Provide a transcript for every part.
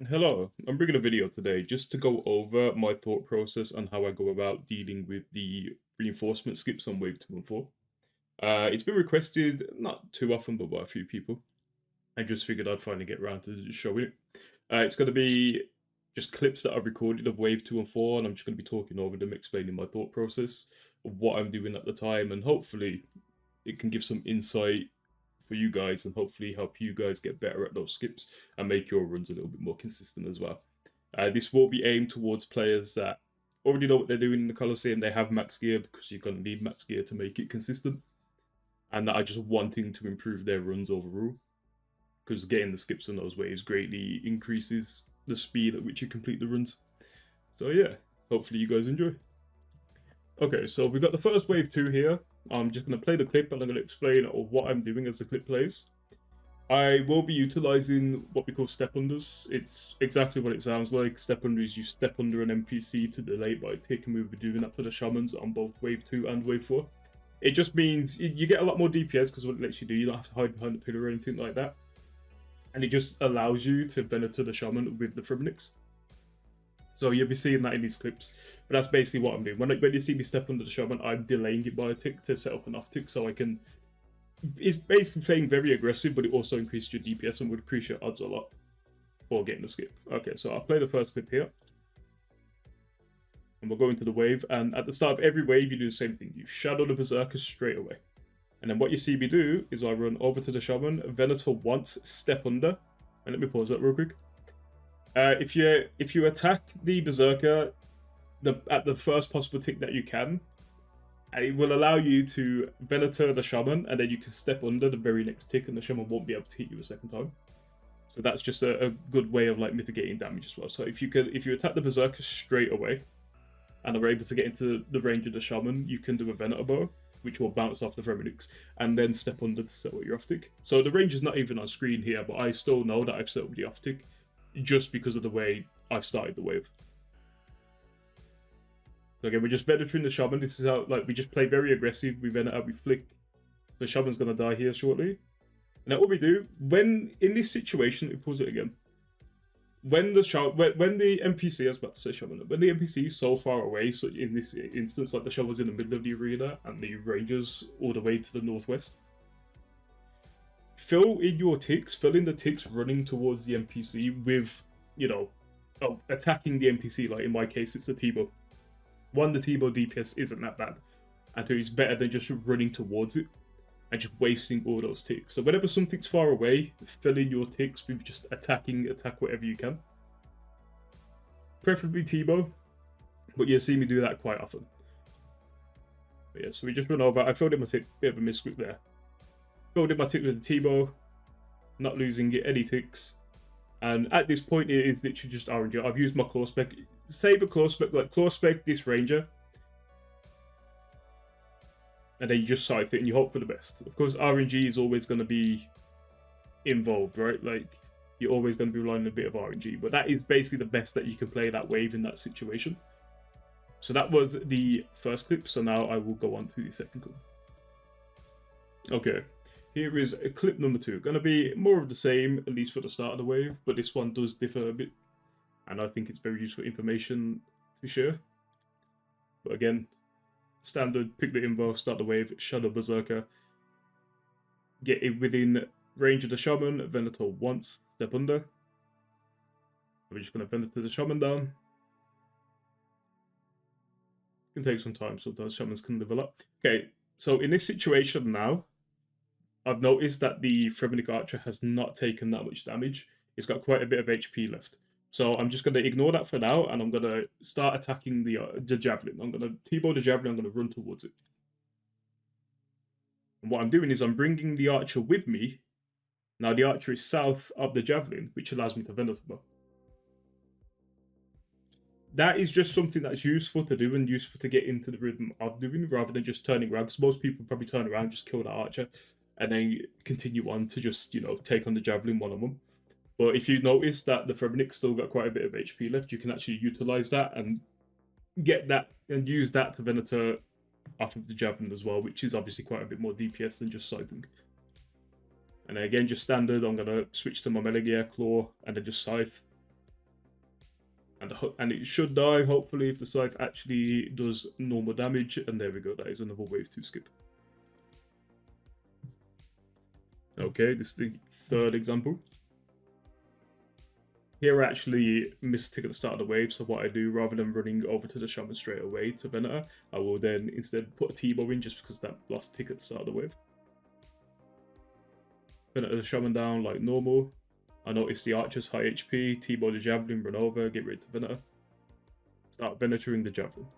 Hello, I'm bringing a video today just to go over my thought process on how I go about dealing with the reinforcement skips on Wave 2 and 4. It's been requested not too often, but by a few people. I just figured I'd finally get around to showing it. It's going to be just clips that I've recorded of Wave 2 and 4, and I'm just going to be talking over them, explaining my thought process, of what I'm doing at the time, and hopefully it can give some insight for you guys and hopefully help you guys get better at those skips and make your runs a little bit more consistent as well. This will be aimed towards players that already know what they're doing in the Colosseum. They have max gear because you're going to need max gear to make it consistent, and that are just wanting to improve their runs overall because getting the skips on those waves greatly increases the speed at which you complete the runs. So yeah, hopefully you guys enjoy. Okay, so we've got the first wave 2 here. I'm just going to play the clip and I'm going to explain what I'm doing as the clip plays. I will be utilizing what we call step unders. It's exactly what it sounds like. Step under is you step under an NPC to delay it by a tick, and we'll be doing that for the shamans on both wave 2 and wave 4. It just means you get a lot more DPS because what it lets you do, you don't have to hide behind a pillar or anything like that. And it just allows you to venator the shaman with the Fribnix. So you'll be seeing that in these clips. But that's basically what I'm doing. When you see me step under the shaman, I'm delaying it by a tick to set up an off tick so I can... It's basically playing very aggressive, but it also increases your DPS and would increase your odds a lot for getting the skip. Okay, so I'll play the first clip here. And we'll go into the wave. And at the start of every wave, you do the same thing. You shadow the berserker straight away. And then what you see me do is I run over to the shaman, venator once, step under. And let me pause that real quick. If you attack the berserker at the first possible tick that you can, it will allow you to venator the shaman, and then you can step under the very next tick, and the shaman won't be able to hit you a second time. So that's just a good way of like mitigating damage as well. So if you attack the berserker straight away, and are able to get into the range of the shaman, you can do a venator bow, which will bounce off the Remnix, and then step under to set up your off tick. So the range is not even on screen here, but I still know that I've set up the off tick just because of the way I've started the wave. So again, we're just venaturing the shaman. This is how we just play very aggressive. We venator, we flick. The shaman's gonna die here shortly. And then what we do when in this situation, we pause it again. When the NPC, I was about to say shaman, when the NPC is so far away, so in this instance, like the shaman's in the middle of the arena and the rangers all the way to the northwest, fill in your ticks, fill in the ticks running towards the NPC with, attacking the NPC. Like in my case, it's the T-bow. One, the T-bow DPS isn't that bad, and two, it's better than just running towards it and just wasting all those ticks. So whenever something's far away, fill in your ticks with just attack whatever you can. Preferably T-bow, but you'll see me do that quite often. But yeah, so we just run over. I filled in my tick, bit of a misclick there. Filled in my tick with the T-bow, not losing any ticks. And at this point, it is literally just RNG. I've used my claw spec. Save a claw spec, like claw spec this ranger, and then you just scythe it and you hope for the best. Of course, RNG is always going to be involved, right? Like, you're always going to be relying on a bit of RNG, but that is basically the best that you can play that wave in that situation. So that was the first clip, so now I will go on to the second clip. Okay, here is clip number 2. Going to be more of the same, at least for the start of the wave, but this one does differ a bit, and I think it's very useful information to share. But again, standard, pick the invo, start the wave, shadow berserker, get it within range of the shaman, venator once, step under. We're just going to venator the shaman down. It can take some time, sometimes shamans can develop. Okay, so in this situation now, I've noticed that the Fremennik Archer has not taken that much damage. It's got quite a bit of HP left. So I'm just going to ignore that for now, and I'm going to start attacking the Javelin. I'm going to T-bow the Javelin, I'm going to run towards it. And what I'm doing is I'm bringing the Archer with me. Now the Archer is south of the Javelin, which allows me to venator bow. That is just something that's useful to do and useful to get into the rhythm of doing, rather than just turning around. Because most people probably turn around, just kill the Archer, and then continue on to just, take on the Javelin one-on-one. But if you notice that the Fremennik still got quite a bit of HP left, you can actually utilize that and get that and use that to venator off of the Javelin as well, which is obviously quite a bit more DPS than just scything. And again, just standard, I'm going to switch to my melee gear, claw, and then just scythe. And it should die, hopefully, if the scythe actually does normal damage. And there we go, that is another wave 2 skip. Okay, this is the third example. Here I actually missed a tick at the start of the wave, so what I do, rather than running over to the shaman straight away to Venator, I will then instead put a T-bow in just because that last tick at the start of the wave. Venator the shaman down like normal. I notice the archer's high HP, T-bow the javelin, run over, get rid of Venator. Start Venatoring the javelin.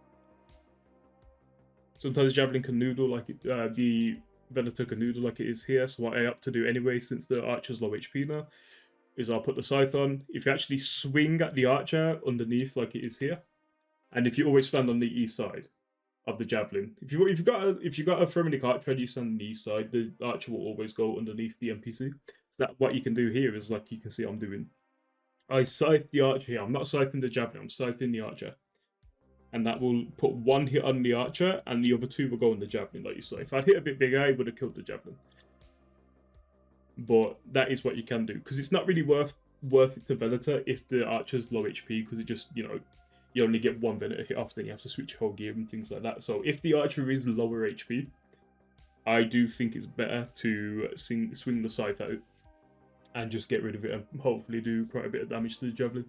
Sometimes the javelin can noodle like it, the Venator can noodle like it is here, so what I opt to do anyway, since the archer's low HP now, is I'll put the scythe on. If you actually swing at the archer underneath like it is here, and if you always stand on the east side of the javelin, if you got a thermic archer and you stand on the east side, the archer will always go underneath the NPC. So that what you can do here is, like you can see I'm doing, I scythe the archer here. I'm not scything the javelin, I'm scything the archer. And that will put one hit on the archer, and the other two will go on the javelin, like you saw. If I'd hit a bit bigger, I would have killed the javelin. But that is what you can do, because it's not really worth it to Venator if the archer's low HP, because it just, you know, you only get one Venator hit off, then you have to switch your whole gear and things like that. So if the archer is lower HP, I do think it's better to swing the scythe out and just get rid of it and hopefully do quite a bit of damage to the javelin.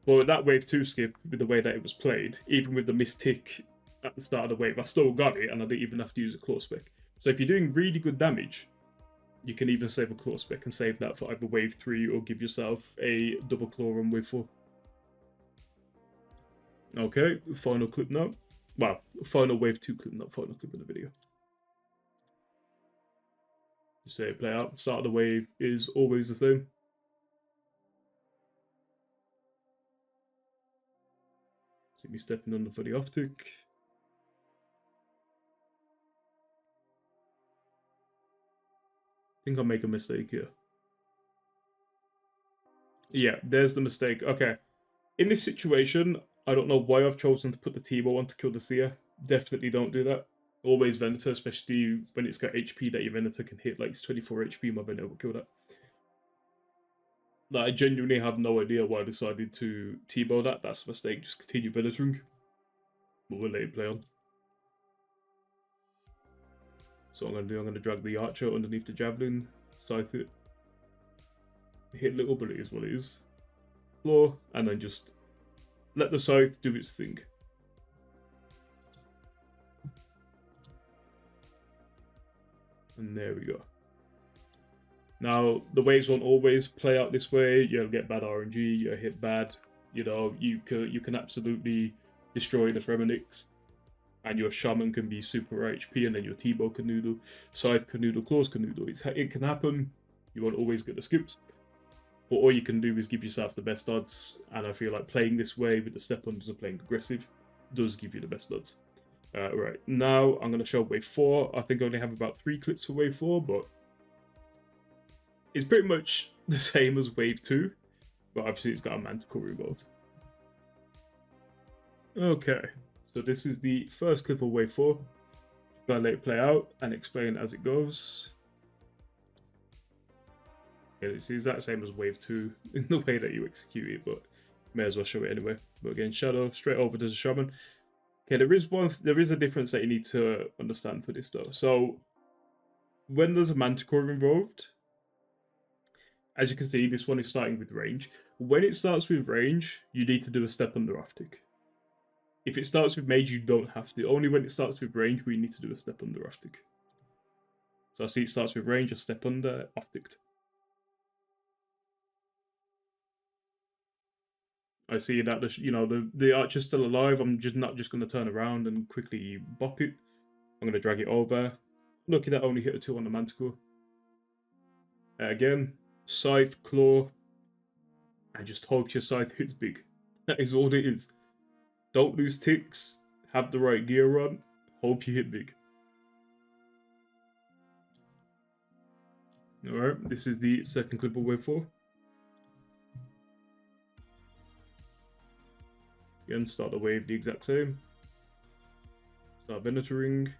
But that wave 2 skip, with the way that it was played, even with the missed tick at the start of the wave, I still got it, and I didn't even have to use a claw spec. So if you're doing really good damage, you can even save a claw spec and save that for either wave 3 or give yourself a double claw on wave 4. Okay, final clip now. Well, final wave 2 clip, not final clip of the video. Just say it play out. Start of the wave is always the same. See me stepping under for the off tick. I think I'll make a mistake here. Yeah, there's the mistake. Okay. In this situation, I don't know why I've chosen to put the T-bow on to kill the seer. Definitely don't do that. Always Venator, especially when it's got HP that your Venator can hit. Like, it's 24 HP, my Venator will kill that. Like, I genuinely have no idea why I decided to T-bow that. That's a mistake. Just continue Venatoring. But we'll let it play on. So what I'm going to do, I'm going to drag the archer underneath the javelin, scythe it, hit little, but it is what it is. Floor, and then just let the scythe do its thing. And there we go. Now, the waves won't always play out this way. You'll get bad RNG, you'll hit bad. You know, you can absolutely destroy the Fremenix. And your shaman can be super HP, and then your T-bow can noodle, scythe can noodle, claws can noodle. It can happen. You won't always get the skips. But all you can do is give yourself the best odds. And I feel like playing this way with the step-unders and playing aggressive does give you the best odds. Right, now I'm going to show wave 4. I think I only have about 3 clips for wave 4, but it's pretty much the same as wave 2. But obviously it's got a manticore involved. Okay. So this is the first clip of wave 4. Gotta let it play out and explain as it goes. Okay, it's the exact same as wave 2 in the way that you execute it, but may as well show it anyway. But again, shadow straight over to the shaman. Okay, there is a difference that you need to understand for this though. So when there's a manticore involved, as you can see, this one is starting with range. When it starts with range, you need to do a step under off tick. If it starts with mage, you don't have to. Only when it starts with range, we need to do a step under off tick. So I see it starts with range, a step under, off ticked. I see that the archer's still alive. I'm not just going to turn around and quickly bop it. I'm going to drag it over. Lucky that only hit a 2 on the manticore. Again, scythe, claw, and just hope your scythe hits big. That is all it is. Don't lose ticks, have the right gear on, hope you hit big. Alright, this is the second clip of wave 4. Again, start the wave the exact same. Start Venatoring.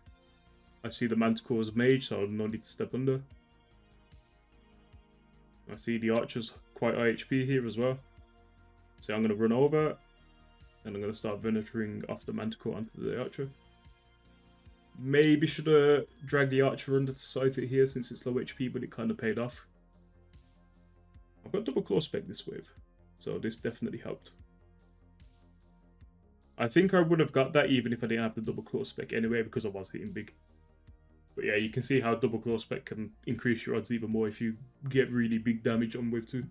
I see the manticore as a mage, so no need to step under. I see the archer's quite high HP here as well. So I'm going to run over, And I'm going to start venaturing off the Manticore onto the Archer. Maybe should have dragged the Archer under to scythe it here since it's low HP, but it kind of paid off. I've got double claw spec this wave, so this definitely helped. I think I would have got that even if I didn't have the double claw spec anyway, because I was hitting big. But yeah, you can see how double claw spec can increase your odds even more if you get really big damage on wave 2.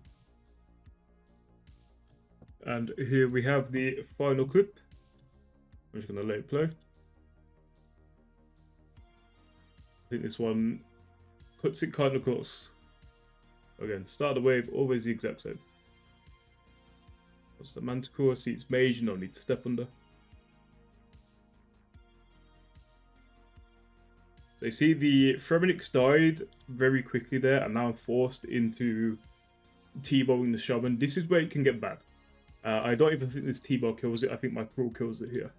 And here we have the final clip. I'm just going to let it play. I think this one cuts it kind of close. Again, start of the wave, always the exact same. What's the Manticore? See, it's mage, no need to step under. So you see the Fremenix died very quickly there, and now I'm forced into T-bowing the Shaman. This is where it can get bad. I don't even think this T-bow kills it, I think my Thrall kills it here.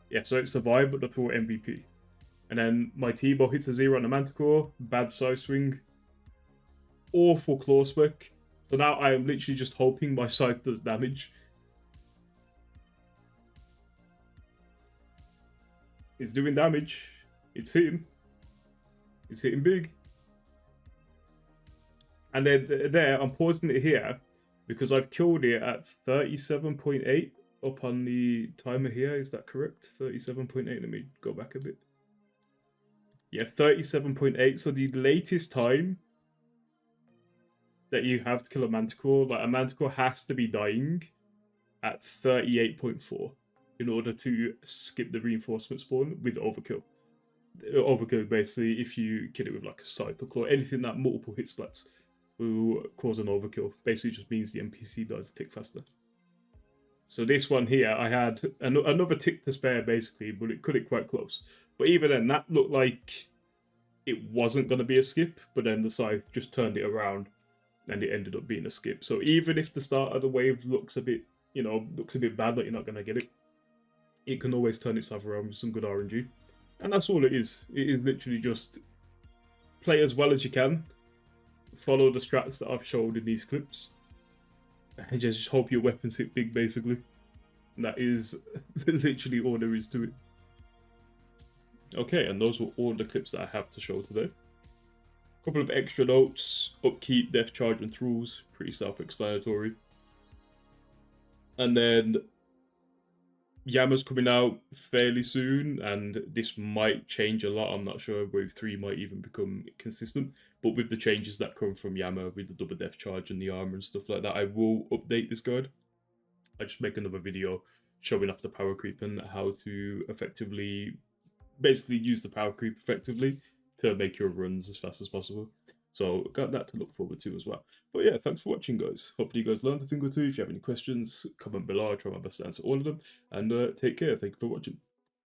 Yeah, so it survived, but the Thrall MVP. And then my T-bow hits a 0 on the Manticore, bad side swing, awful claw spec. So now I am literally just hoping my scythe does damage. It's doing damage. It's hitting. It's hitting big. And then there, I'm pausing it here because I've killed it at 37.8 up on the timer here. Is that correct? 37.8. Let me go back a bit. Yeah, 37.8. So the latest time that you have to kill a Manticore, like a Manticore has to be dying at 38.4 in order to skip the reinforcement spawn with overkill. Overkill, basically, if you kill it with like a scythe or claw, anything that multiple hit splats will cause an overkill. Basically, just means the NPC dies a tick faster. So this one here, I had another tick to spare, basically, but it cut it quite close. But even then, that looked like it wasn't going to be a skip, but then the scythe just turned it around, and it ended up being a skip. So even if the start of the wave looks a bit, looks a bit bad, that you're not going to get it, it can always turn itself around with some good RNG. And that's all it is. It is literally just play as well as you can, follow the strats that I've showed in these clips, and just hope your weapons hit big, basically. And that is literally all there is to it. Okay, and those were all the clips that I have to show today. A couple of extra notes: upkeep, death charge, and thralls. Pretty self-explanatory. And then Yama's coming out fairly soon, and this might change a lot. I'm not sure. Wave 3 might even become consistent. But with the changes that come from Yama, with the double death charge and the armor and stuff like that, I will update this guide. I just make another video showing off the power creep and how to effectively, basically use the power creep effectively to make your runs as fast as possible. So got that to look forward to as well. But yeah, thanks for watching, guys. Hopefully you guys learned a thing or two. If you have any questions, comment below. I'll try my best to answer all of them. And take care. Thank you for watching.